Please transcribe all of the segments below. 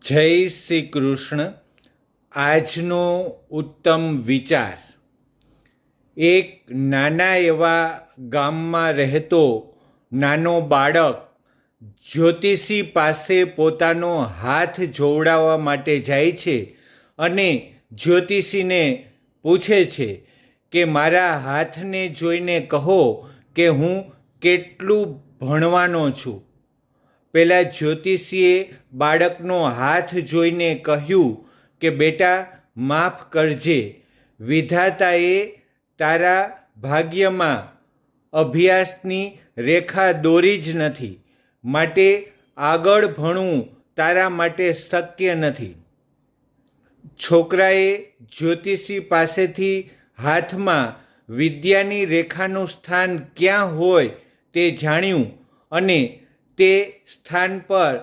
જય શ્રી કૃષ્ણ. આજનો ઉત્તમ વિચાર. એક નાના એવા ગામમાં રહેતો નાનો બાળક જ્યોતિષી પાસે પોતાનો હાથ જોવડાવવા માટે જાય છે અને જ્યોતિષીને પૂછે છે કે મારા હાથને જોઈને કહો કે હું કેટલું ભણવાનો છું. પેલા જ્યોતિષીએ બાળકનો હાથ જોઈને કહ્યું કે બેટા, માફ કરજે, વિધાતાએ તારા ભાગ્યમાં અભ્યાસની રેખા દોરી જ નથી, માટે આગળ ભણવું તારા માટે શક્ય નથી. છોકરાએ જ્યોતિષી પાસેથી હાથમાં વિદ્યાની રેખાનું સ્થાન ક્યાં હોય તે જાણ્યું અને તે સ્થાન પર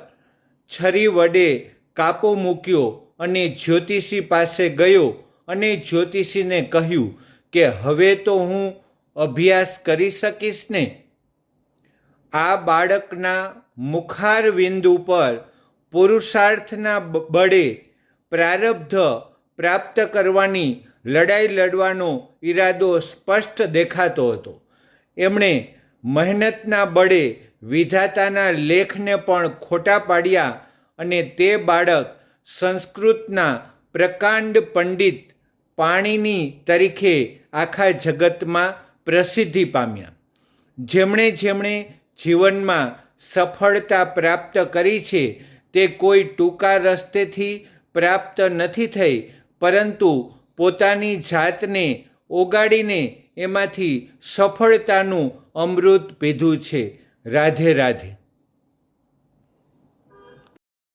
છરી વડે કાપો મૂક્યો અને જ્યોતિષી પાસે ગયો અને જ્યોતિષીને કહ્યું કે હવે તો હું અભ્યાસ કરી શકીશ ને. આ બાળકના મુખારવિંદુ પર પુરુષાર્થના બળે પ્રારબ્ધ પ્રાપ્ત કરવાની લડાઈ લડવાનો ઈરાદો સ્પષ્ટ દેખાતો હતો. એમણે મહેનતના બળે વિધાતાના લેખને પણ ખોટા પાડ્યા અને તે બાળક સંસ્કૃતના પ્રકાંડ પંડિત પાણિની તરીકે આખા જગતમાં પ્રસિદ્ધિ પામ્યા. જેમણે જેમણે જીવનમાં સફળતા પ્રાપ્ત કરી છે તે કોઈ ટૂંકા રસ્તેથી પ્રાપ્ત નથી થઈ, પરંતુ પોતાની જાતને ઓગાળીને એમાંથી સફળતાનું અમૃત પીધું છે. રાધે રાધે.